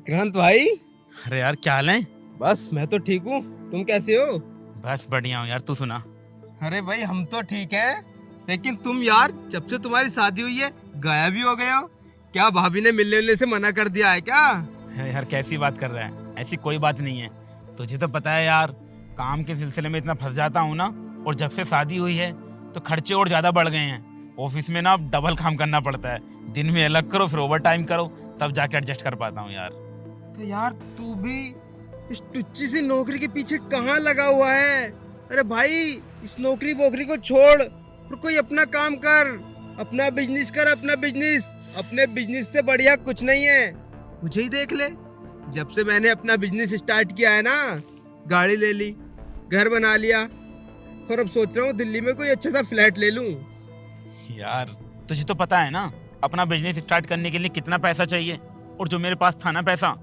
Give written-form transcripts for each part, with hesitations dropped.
विक्रांत भाई। अरे यार क्या हाल है। बस मैं तो ठीक हूँ, तुम कैसे हो? बस बढ़िया हूँ यार, तू सुना। अरे भाई हम तो ठीक हैं, लेकिन तुम यार जब से तुम्हारी शादी हुई है गायब ही हो गए हो। क्या भाभी ने मिलने मिलने से मना कर दिया है क्या? अरे यार कैसी बात कर रहा है, ऐसी कोई बात नहीं है। तुझे तो पता है यार, काम के सिलसिले में इतना फंस जाता हूँ ना। और जब से शादी हुई है तो खर्चे और ज्यादा बढ़ गए हैं। ऑफिस में ना डबल काम करना पड़ता है, दिन में अलग करो फिर ओवर टाइम करो, तब जाके एडजस्ट कर पाता हूँ यार। तो यार तू भी इस टुच्ची सी नौकरी के पीछे कहाँ लगा हुआ है? अरे भाई इस नौकरी वोकरी को छोड़ और कोई अपना काम कर, अपना बिजनेस कर, अपना बिजनेस। अपने बिजनेस से बढ़िया कुछ नहीं है। मुझे ही देख ले, जब से मैंने अपना बिजनेस स्टार्ट किया है ना, गाड़ी ले ली, घर बना लिया, और अब सोच रहा हूँ दिल्ली में कोई अच्छा सा फ्लैट ले लूं। यार तुझे तो पता है ना, अपना बिजनेस स्टार्ट करने के लिए कितना पैसा चाहिए। और जो मेरे पास था ना पैसा,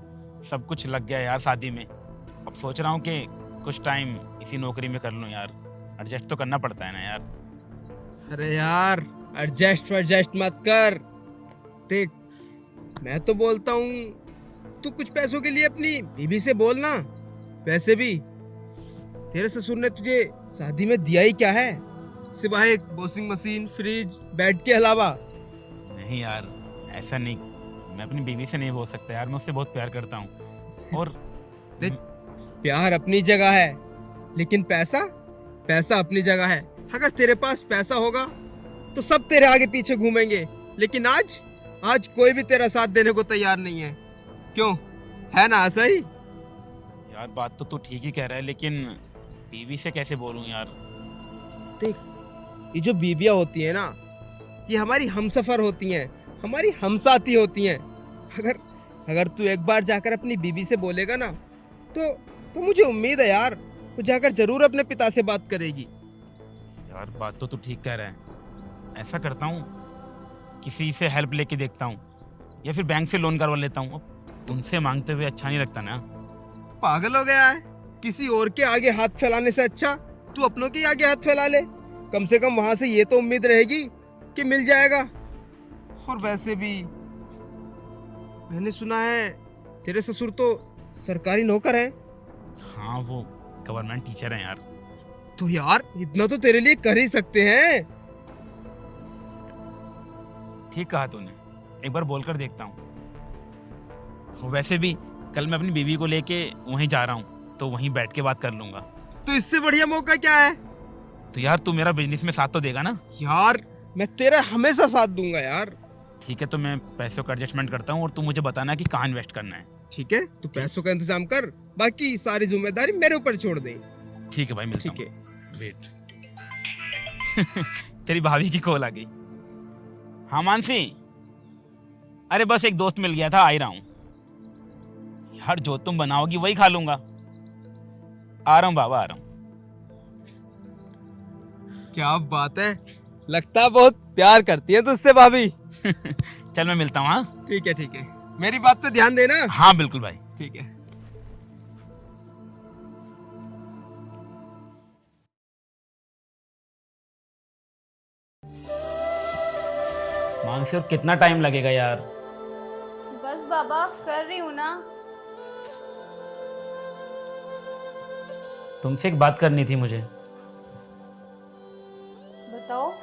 सब कुछ लग गया यार शादी में। अब सोच रहा हूँ कि कुछ टाइम इसी नौकरी में कर लूँ यार, एडजस्ट तो करना पड़ता है ना यार। अरे यार एडजस्ट मत कर। देख मैं तो बोलता हूँ तू कुछ पैसों के लिए अपनी बीबी से बोलना। वैसे भी तेरे ससुर ने तुझे शादी में दिया ही क्या है, सिवाय एक वॉशिंग मशीन, फ्रिज, बेड के अलावा? नहीं यार, ऐसा नहीं। मैं अपनी बीवी से नहीं बोल सकता यार, मैं उससे बहुत प्यार करता हूँ। और देख प्यार अपनी जगह है, लेकिन पैसा अपनी जगह है। अगर तेरे पास पैसा होगा तो सब तेरे आगे पीछे घूमेंगे, लेकिन आज कोई भी तेरा साथ देने को तैयार नहीं है। क्यों, है ना ऐसा ही? यार बात तो तू ठीक ही कह रहा है, लेकिन बीवी से कैसे बोलूं यार। देख ये जो बीबियां होती है ना, ये हमारी हमसफर होती हैं, हमारी हमसाथी होती हैं। अगर अगर तू एक बार जाकर अपनी बीबी से बोलेगा ना, तो मुझे उम्मीद है यार वो जाकर जरूर अपने पिता से बात करेगी। यार बात तो तू ठीक कह रहा है। ऐसा करता हूँ, किसी से हेल्प लेके देखता हूँ, या फिर बैंक से लोन करवा लेता हूँ। अब तुमसे मांगते हुए अच्छा नहीं लगता ना। पागल हो गया है? किसी और के आगे हाथ फैलाने से अच्छा तू अपनों के आगे हाथ फैला ले। कम से कम वहां से ये तो उम्मीद रहेगी कि मिल जाएगा। और वैसे भी मैंने सुना है तेरे ससुर तो सरकारी नौकर है। हाँ, वो गवर्नमेंट टीचर है यार। तो यार इतना तो तेरे लिए कर ही सकते हैं। ठीक कहा तूने, एक बार बोलकर देखता हूँ। वैसे भी कल मैं अपनी बीवी को लेके वहीं जा रहा हूँ, तो वहीं बैठ के बात कर लूंगा। तो इससे बढ़िया मौका क्या है? तो यार तू मेरा बिजनेस में साथ तो देगा ना? यार मैं तेरा हमेशा साथ दूंगा यार। ठीक है, तो मैं पैसों का एडजस्टमेंट करता हूँ और तू मुझे बताना कि कहाँ इन्वेस्ट करना है। ठीक है, तू पैसों का इंतजाम कर, बाकी सारी जिम्मेदारी मेरे ऊपर छोड़ दे। ठीक है भाई, मिलता ठीक है। हूँ। वेट तेरी भाभी की कॉल आ गई। हाँ मानसी, अरे बस एक दोस्त मिल गया था, आ ही रहा हूँ। यार जो तुम बनाओगी वही खा लूंगा। आ रहा हूँ बाबा, आ रहा हूँ। क्या बात है, लगता है बहुत प्यार करती है तुझसे भाभी। चल मैं मिलता हूँ। हाँ ठीक है, मेरी बात पे ध्यान देना। हाँ बिल्कुल भाई। ठीक है। मानसी, और कितना टाइम लगेगा यार? बस बाबा कर रही हूँ ना। तुमसे एक बात करनी थी मुझे। बताओ।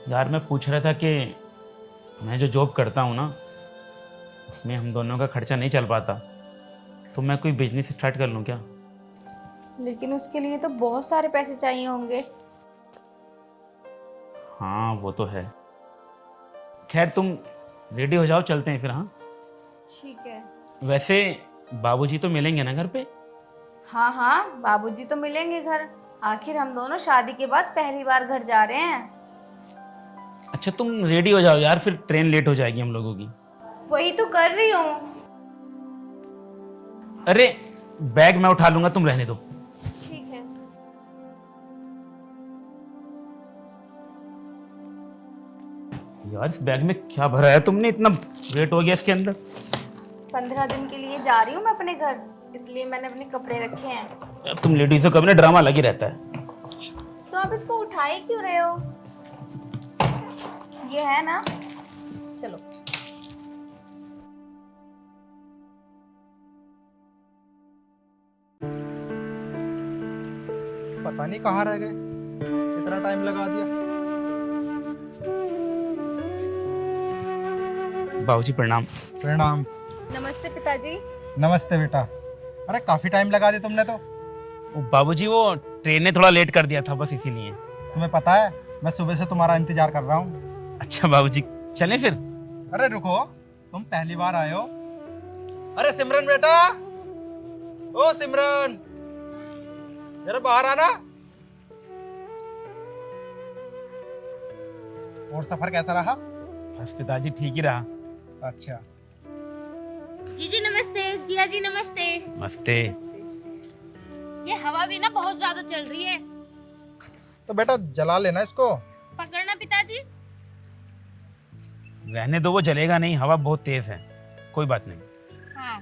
यार मैं पूछ रहा था कि मैं जो जॉब करता हूँ ना, उसमें हम दोनों का खर्चा नहीं चल पाता, तो मैं कोई बिजनेस स्टार्ट कर लूँ क्या? लेकिन उसके लिए तो बहुत सारे पैसे चाहिए होंगे। हाँ वो तो है। खैर तुम रेडी हो जाओ, चलते हैं फिर। हाँ ठीक है। वैसे बाबूजी तो मिलेंगे ना घर पे? हाँ हाँ, बाबूजी तो मिलेंगे घर। आखिर हम दोनों शादी के बाद पहली बार घर जा रहे हैं। अच्छा तुम रेडी हो जाओ यार, फिर ट्रेन लेट हो जाएगी हम लोगों की। वही तो कर रही हूँ। अरे बैग मैं उठा लूंगा, तुम रहने दो। ठीक है। यार इस बैग में क्या भरा है तुमने, इतना वेट हो गया इसके अंदर। 15 दिन के लिए जा रही हूँ मैं अपने घर, इसलिए मैंने अपने कपड़े रखे हैं। यार तुम लेडीजों का भी ना ड्रामा लगी रहता है। तो आप इसको उठाए क्यों रहे हो? ये है ना, चलो। पता नहीं कहाँ रह गए, इतना टाइम लगा दिया। बाबूजी प्रणाम। प्रणाम। नमस्ते पिताजी। नमस्ते बेटा। अरे काफी टाइम लगा दिया तुमने तो। बाबूजी वो ट्रेन ने थोड़ा लेट कर दिया था, बस इसीलिए। तुम्हें पता है मैं सुबह से तुम्हारा इंतजार कर रहा हूँ। अच्छा बाबूजी, चलें फिर? अरे रुको, तुम पहली बार आए हो। अरे सिमरन बेटा, ओ सिमरन, जरा बाहर आना। और सफर कैसा रहा? बस पिताजी ठीक ही रहा। अच्छा। जीजी नमस्ते, जिया जी नमस्ते। मस्ते। ये हवा भी ना बहुत ज्यादा चल रही है। तो बेटा जला लेना इसको। पकड़ना पिताजी। रहने दो, वो जलेगा नहीं, हवा बहुत तेज है, कोई बात नहीं। हाँ,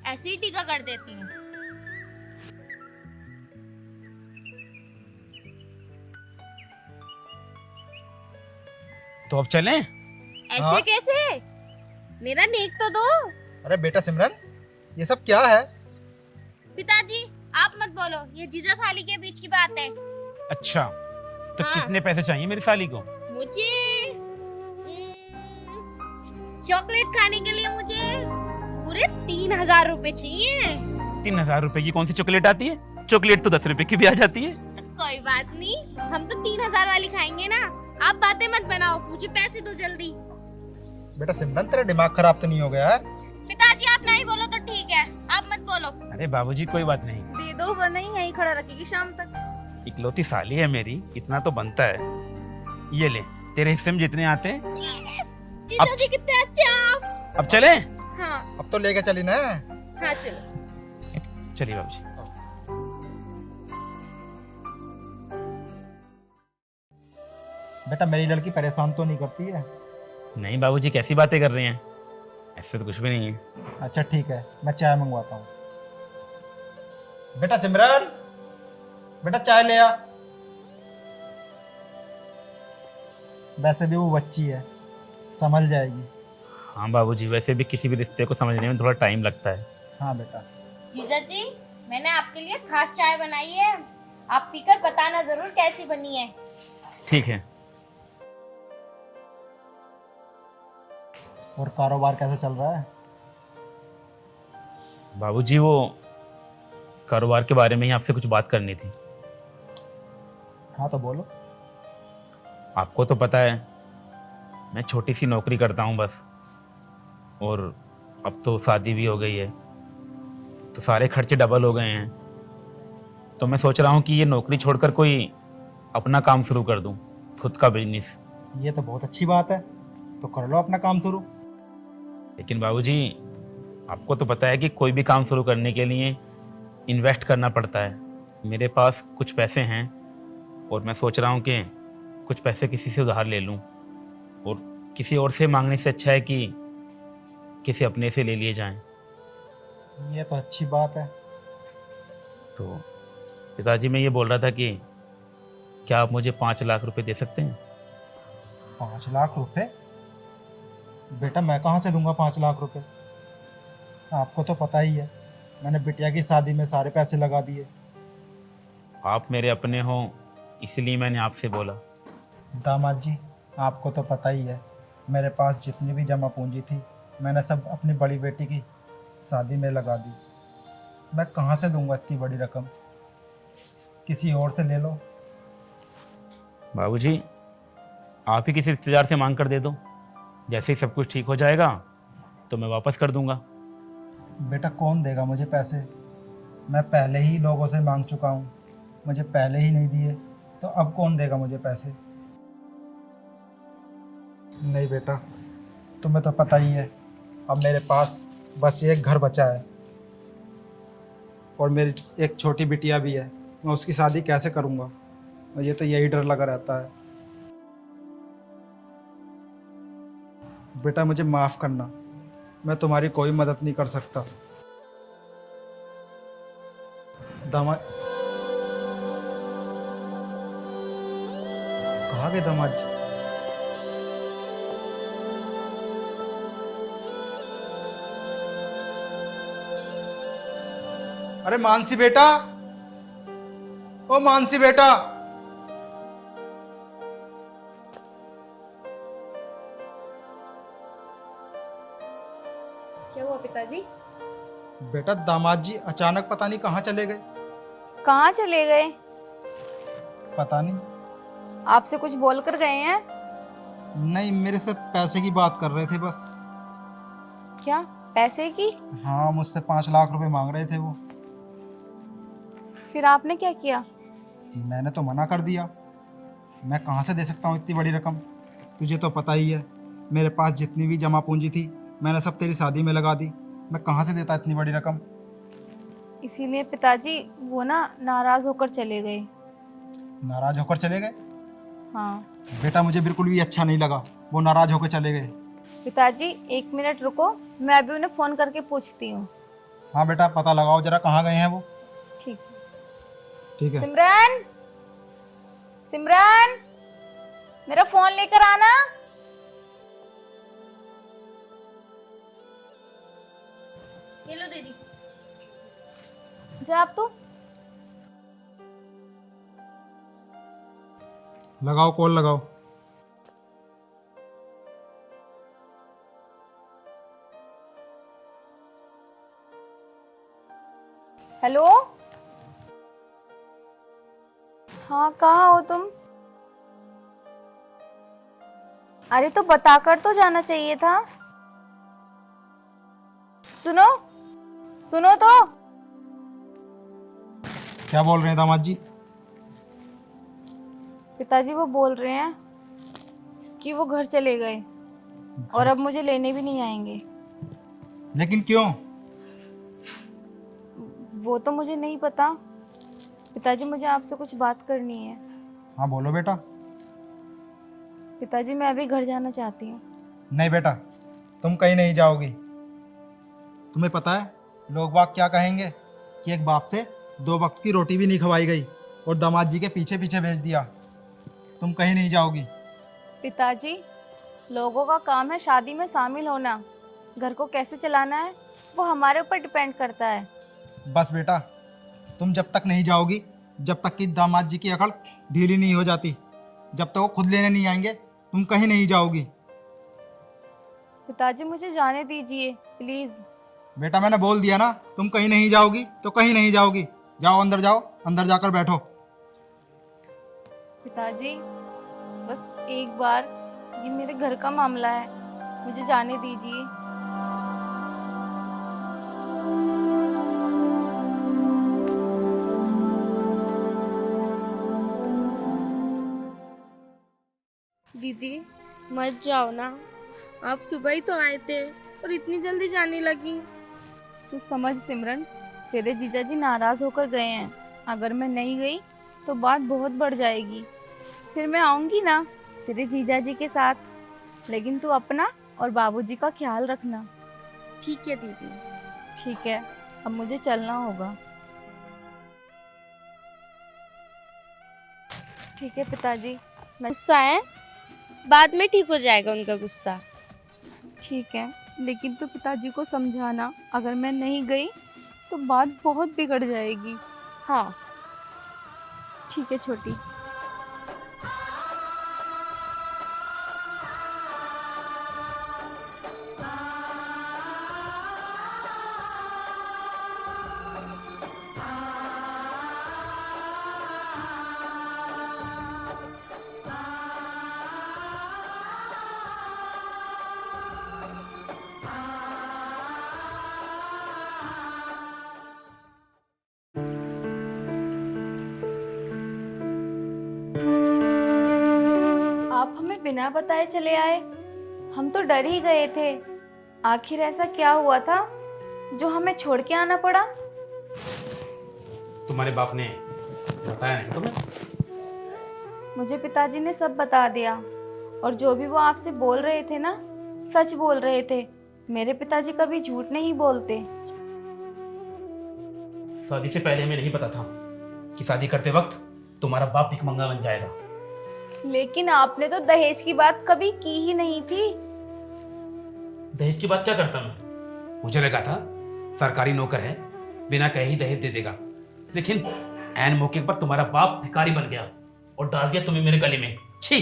ऐसे ही टीका कर देती हूँ। तो अब चलें? ऐसे हाँ? कैसे? मेरा नेक तो दो। अरे बेटा सिमरन, ये सब क्या है? पिताजी आप मत बोलो, ये जीजा साली के बीच की बात है। अच्छा, तो हाँ। कितने पैसे चाहिए मेरी साली को? मुझे चॉकलेट खाने के लिए मुझे पूरे 3,000 रुपए चाहिए। 3,000 रुपए की कौन सी चॉकलेट आती है? चॉकलेट तो 10 रुपए की भी आ जाती है। कोई बात नहीं, हम तो 3,000 वाली खाएंगे ना। आप बातें मत बनाओ, मुझे पैसे दो जल्दी। बेटा सिमरन, तेरा दिमाग खराब तो नहीं हो गया है? पिताजी आप नहीं बोलो तो ठीक है, आप मत बोलो। अरे बाबूजी कोई बात नहीं, दे दो वरना ही यहीं खड़ा रखेगी शाम तक। इकलौती साली है मेरी, इतना तो बनता है। ये ले, तेरे हिस्से में जितने आते हैं। जीजा जी कितने अच्छे आप। अब चले? हाँ अब तो लेके चली ना। हाँ चलो। चलिए बाबूजी। बेटा मेरी लड़की परेशान तो नहीं करती है? नहीं बाबूजी, कैसी बातें कर रहे हैं, ऐसे तो कुछ भी नहीं है। अच्छा ठीक है, मैं चाय मंगवाता हूँ। बेटा सिमरन, बेटा चाय ले आ। वैसे भी वो बच्ची है, समझ जाएगी। हाँ बाबूजी, वैसे भी किसी भी रिश्ते को समझने में थोड़ा टाइम लगता है। हाँ बेटा। जीजा जी मैंने आपके लिए खास चाय बनाई है, आप पीकर बताना जरूर कैसी बनी है। ठीक है। और कारोबार कैसा चल रहा है? बाबूजी वो कारोबार के बारे में ही आपसे कुछ बात करनी थी। हाँ तो बोलो। आपको तो पता है मैं छोटी सी नौकरी करता हूँ बस, और अब तो शादी भी हो गई है, तो सारे खर्चे डबल हो गए हैं। तो मैं सोच रहा हूँ कि ये नौकरी छोड़कर कोई अपना काम शुरू कर दूँ, खुद का बिजनेस। ये तो बहुत अच्छी बात है, तो कर लो अपना काम शुरू। लेकिन बाबूजी आपको तो पता है कि कोई भी काम शुरू करने के लिए इन्वेस्ट करना पड़ता है। मेरे पास कुछ पैसे हैं और मैं सोच रहा हूँ कि कुछ पैसे किसी से उधार ले लूँ, और किसी और से मांगने से अच्छा है कि किसी अपने से ले लिए जाएं। ये तो अच्छी बात है। तो पिताजी मैं ये बोल रहा था कि क्या आप मुझे 5 लाख रुपए दे सकते हैं? 5 लाख रुपए? बेटा मैं कहाँ से दूंगा 5 लाख रुपए? आपको तो पता ही है, मैंने बिटिया की शादी में सारे पैसे लगा दिए। आप मेरे अपने हो इसलिए मैंने आपसे बोला। दामाद जी आपको तो पता ही है, मेरे पास जितनी भी जमा पूंजी थी मैंने सब अपनी बड़ी बेटी की शादी में लगा दी। मैं कहाँ से दूंगा इतनी बड़ी रकम? किसी और से ले लो। बाबूजी आप ही किसी रिश्तेदार से मांग कर दे दो, जैसे ही सब कुछ ठीक हो जाएगा तो मैं वापस कर दूंगा। बेटा कौन देगा मुझे पैसे? मैं पहले ही लोगों से मांग चुका हूँ, मुझे पहले ही नहीं दिए, तो अब कौन देगा मुझे पैसे? नहीं बेटा, तुम्हें तो पता ही है, अब मेरे पास बस एक घर बचा है और मेरी एक छोटी बिटिया भी है। मैं उसकी शादी कैसे करूँगा? मुझे तो यही डर लगा रहता है। बेटा मुझे माफ़ करना, मैं तुम्हारी कोई मदद नहीं कर सकता। दामाद कहाँ गए दामाद जी? अरे मानसी बेटा, ओ मानसी बेटा, क्या हुआ पिताजी? बेटा दामाद जी अचानक पता नहीं कहाँ चले गए। कहाँ चले गए? पता नहीं। आपसे कुछ बोल कर गए हैं? नहीं, मेरे से पैसे की बात कर रहे थे बस। क्या पैसे की? हाँ, मुझसे 5 लाख रुपए मांग रहे थे वो। फिर आपने क्या किया? मैंने तो मना कर दिया। मैं कहाँ से दे सकता हूँ इतनी बड़ी रकम? तुझे तो पता ही है, मेरे पास जितनी भी जमा पूंजी थी मैंने सब तेरी शादी में लगा दी। मैं कहाँ से देता इतनी बड़ी रकम? इसीलिए पिताजी वो ना नाराज होकर चले गए। नाराज होकर चले गए? हाँ बेटा मुझे बिल्कुल भी अच्छा नहीं लगा वो नाराज होकर चले गए। पिताजी 1 मिनट रुको, मैं अभी उन्हें फोन करके पूछती हूँ। हाँ बेटा, पता लगाओ जरा कहाँ गए हैं वो। ठीक ठीक है। सिमरन, सिमरन मेरा फोन लेकर आना। ये लो दीदी। जा आप तो। लगाओ, कॉल लगाओ। हेलो, हाँ कहाँ हो तुम? अरे तो बताकर तो जाना चाहिए था। सुनो सुनो तो। क्या बोल रहे हैं दामाद जी? पिताजी वो बोल रहे हैं कि वो घर चले गए और अब मुझे लेने भी नहीं आएंगे। लेकिन क्यों? वो तो मुझे नहीं पता। पिताजी मुझे आपसे कुछ बात करनी है। हाँ बोलो बेटा। पिताजी मैं अभी घर जाना चाहती हूँ। नहीं बेटा, तुम कहीं नहीं जाओगी। तुम्हें पता है लोग बाग क्या कहेंगे कि एक बाप से 2 वक्त की रोटी भी नहीं खवाई गई और दामाद जी के पीछे पीछे भेज दिया। तुम कहीं नहीं जाओगी। पिताजी लोगों का काम है शादी में शामिल होना, घर को कैसे चलाना है वो हमारे ऊपर डिपेंड करता है। बस बेटा, तुम जब तक नहीं जाओगी, जब तक कि दामाद जी की अकड़ ढीली नहीं हो जाती, जब तक वो खुद लेने नहीं आएंगे, तुम कहीं नहीं जाओगी। पिताजी मुझे जाने दीजिए प्लीज। बेटा मैंने बोल दिया ना, तुम कहीं नहीं जाओगी तो कहीं नहीं जाओगी। जाओ अंदर, जाओ अंदर जाकर बैठो। पिताजी बस एक बार, ये मेरे घर का मामला है, मुझे जाने दीजिए। दीदी मत जाओ ना, आप सुबह ही तो आए थे और इतनी जल्दी जाने लगी। तू समझ सिमरन, तेरे जीजाजी नाराज होकर गए हैं। अगर मैं नहीं गई तो बात बहुत बढ़ जाएगी। फिर मैं आऊंगी ना तेरे जीजाजी के साथ, लेकिन तू अपना और बाबूजी का ख्याल रखना। ठीक है दीदी। ठीक है, अब मुझे चलना होगा। ठीक है पिताजी, मैं गुस्सा है, बाद में ठीक हो जाएगा उनका गुस्सा। ठीक है, लेकिन तू पिताजी को समझाना, अगर मैं नहीं गई तो बात बहुत बिगड़ जाएगी। हाँ ठीक है छोटी। आप हमें बिना बताए चले आए, हम तो डर ही गए थे। आखिर ऐसा क्या हुआ था जो हमें छोड़ के आना पड़ा? तुम्हारे बाप ने बताया नहीं तुम्हें? मुझे पिताजी ने सब बता दिया, और जो भी वो आपसे बोल रहे थे ना, सच बोल रहे थे। मेरे पिताजी कभी झूठ नहीं बोलते। शादी से पहले हमें नहीं पता था कि शादी करते वक्त तुम्हारा बाप भिखमंगा बन जाएगा। लेकिन आपने तो दहेज की बात कभी की ही नहीं थी। दहेज की बात क्या करता मैं? मुझे लगा था सरकारी नौकर है, बिना कहे ही दहेज दे देगा। लेकिन एन मौके पर तुम्हारा बाप भिखारी बन गया और डाल दिया तुम्हें मेरे गले में। छी।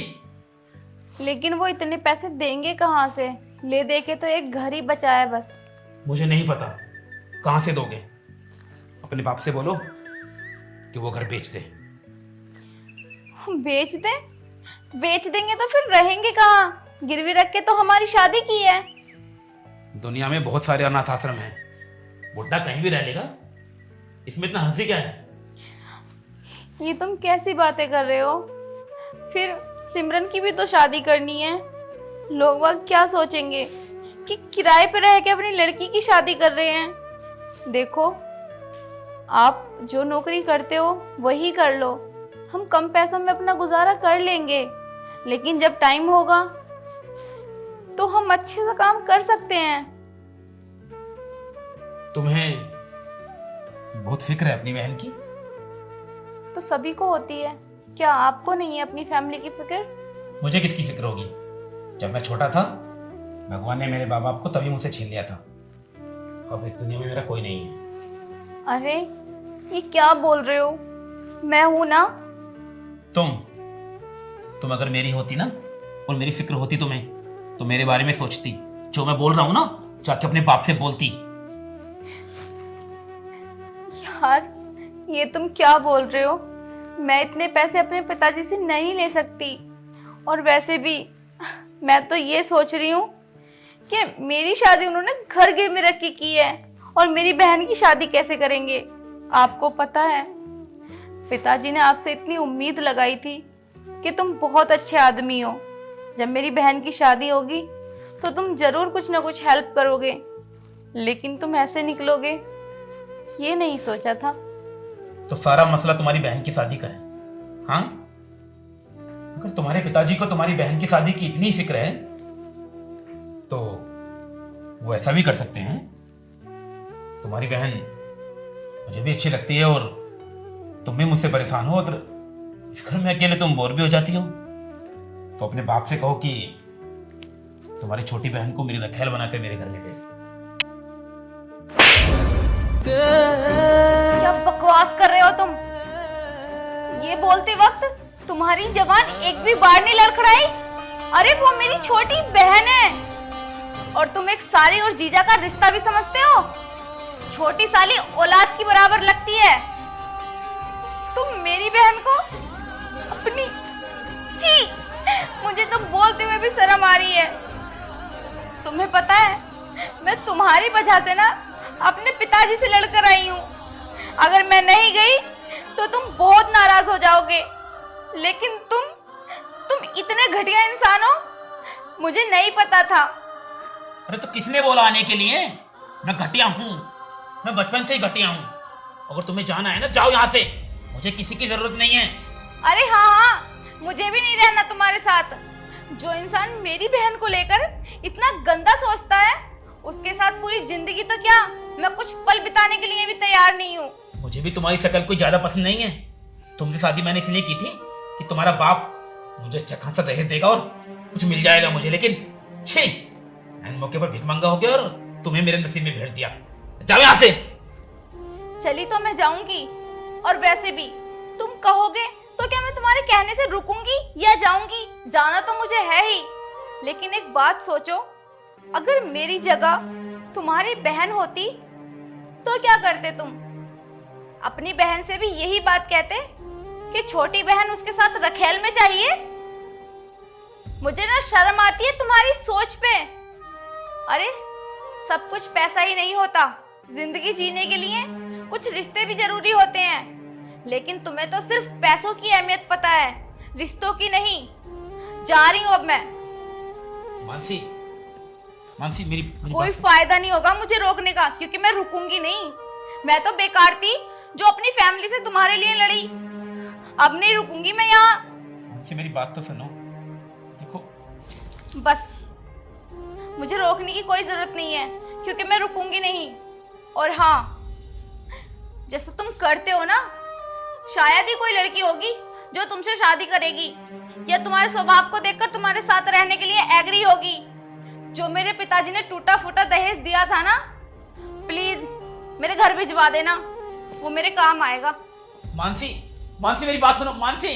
लेकिन वो इतने पैसे देंगे कहाँ से? ले दे के तो एक घर ही बचा है बस। मुझे नहीं पता कहां से दोगे, अपने बाप से बोलो कि वो घर बेच दे। बेच दे? बेच देंगे तो फिर रहेंगे कहाँ? गिरवी रख के तो हमारी शादी की है। दुनिया में बहुत सारे अनाथ आश्रम हैं, बुढ़ा कहीं भी रह लेगा, इसमें इतना हंसी क्या है? ये तुम कैसी बातें कर रहे हो? फिर सिमरन की भी तो शादी करनी है। लोग वह क्या सोचेंगे कि किराए पे रह के अपनी लड़की की शादी कर रहे हैं। देखो, आप जो नौकरी करते हो वही कर लो। हम कम पैसों में अपना गुजारा कर लेंगे, लेकिन जब टाइम होगा तो हम अच्छे से काम कर सकते हैं। तुम्हें बहुत फिक्र है अपनी बहन की? तो सभी को होती है, क्या आपको नहीं है अपनी फैमिली की फिक्र? मुझे किसकी फिक्र होगी? जब मैं छोटा था भगवान ने मेरे माँ बाप को तभी मुझसे छीन लिया था। अब इस दुनिया में मेरा कोई नहीं है। अरे ये क्या बोल रहे हो? मैं हूं ना। तुम अगर मेरी होती ना और मेरी फिक्र होती तुम्हें, तो मेरे बारे में सोचती। जो मैं बोल रहा हूं ना, जाके अपने बाप से बोलती। यार ये तुम क्या बोल रहे हो? मैं इतने पैसे अपने पिताजी से नहीं ले सकती। और वैसे भी मैं तो ये सोच रही हूँ कि मेरी शादी उन्होंने घर गिरवी रख के की है, और मेरी बहन की शादी कैसे करेंगे? आपको पता है, पिताजी ने आपसे इतनी उम्मीद लगाई थी कि तुम बहुत अच्छे आदमी हो। जब मेरी बहन की शादी होगी तो तुम जरूर कुछ ना कुछ हेल्प करोगे, लेकिन तुम ऐसे निकलोगे ये नहीं सोचा था। तो सारा मसला तुम्हारी बहन की शादी का है? हाँ, अगर तुम्हारे पिताजी को तुम्हारी बहन की शादी की इतनी फिक्र है तो वो ऐसा भी कर सकते हैं। तुम्हारी बहन मुझे भी अच्छी लगती है और तुम भी मुझसे परेशान हो, और इस घर में अकेले तुम बोर भी हो जाती हो, तो अपने बाप से कहो कि तुम्हारी छोटी बहन को मेरी रखैल बनाकर मेरे घर में भेज दो। क्या बकवास कर रहे हो तुम? ये बोलते वक्त तुम्हारी जबान एक भी बार नहीं लड़खड़ाई? अरे वो मेरी छोटी बहन है, और तुम एक साली और जीजा का रिश्ता भी समझते हो? छोटी साली औलाद की बराबर लगती है। तुम मेरी बहन को अपनी... छी! मुझे तो बोलते हुए भी शर्म आ रही है। तुम्हें पता है, मैं तुम्हारी वजह से ना अपने पिताजी से लड़कर आई हूँ। अगर मैं नहीं गई तो तुम बहुत नाराज हो जाओगे, लेकिन तुम इतने घटिया इंसान हो, मुझे नहीं पता था। अरे तो किसने बोला आने के लिए? मैं घटिया हूँ, मैं बचपन से ही घटिया हूँ। अगर तुम्हें जाना है ना, जाओ यहाँ से, मुझे किसी की जरूरत नहीं है। अरे हाँ, मुझे भी नहीं रहना तुम्हारे साथ। जो इंसान मेरी बहन को लेकर इतना गंदा सोचता है, उसके साथ पूरी जिंदगी तो क्या, मैं कुछ पल बिताने के लिए भी तैयार नहीं हूँ। मुझे भी तुम्हारी शक्ल कोई ज्यादा पसंद नहीं है। तुमसे शादी मैंने इसलिए की थी कि तुम्हारा बाप मुझे अच्छा खासा दहेज देगा और कुछ मिल जाएगा मुझे, लेकिन छी, मैं मौके पर भिख मांगा हो गया और तुम्हें मेरे नसीब में भेज दिया। जाओ यहाँ से। चली तो मैं जाऊंगी, और वैसे भी तुम कहोगे तो क्या मैं तुम्हारे कहने से रुकूंगी या जाऊंगी? जाना तो मुझे है ही, लेकिन एक बात सोचो, अगर मेरी जगह तुम्हारी बहन होती तो क्या करते तुम? अपनी बहन से भी यही बात कहते कि छोटी बहन उसके साथ रखेल में चाहिए? मुझे ना शर्म आती है तुम्हारी सोच पे। अरे सब कुछ पैसा ही नहीं होता, जिंदगी जीने के लिए कुछ रिश्ते भी जरूरी होते हैं, लेकिन तुम्हें तो सिर्फ पैसों की अहमियत पता है, रिश्तों की नहीं। जा रही हूँ अब मैं। मानसी, मानसी मेरी कोई फायदा नहीं होगा मुझे रोकने का, क्योंकि मैं रुकूंगी नहीं। मैं तो बेकार थी जो अपनी फैमिली से तुम्हारे लिए लड़ी। अब नहीं रुकूंगी मैं यहाँ। मानसी मेरी बात तो सुनो। देखो, बस मुझे रोकने की कोई जरूरत नहीं है, क्योंकि मैं रुकूंगी नहीं। और हाँ, जैसा तुम करते हो ना, शायद ही कोई लड़की होगी जो तुमसे शादी करेगी या तुम्हारे स्वभाव को देखकर तुम्हारे साथ रहने के लिए एग्री होगी। जो मेरे पिताजी ने टूटा फूटा दहेज दिया था ना, प्लीज मेरे घर भिजवा देना, वो मेरे काम आएगा। मानसी, मानसी मेरी बात सुनो, मानसी।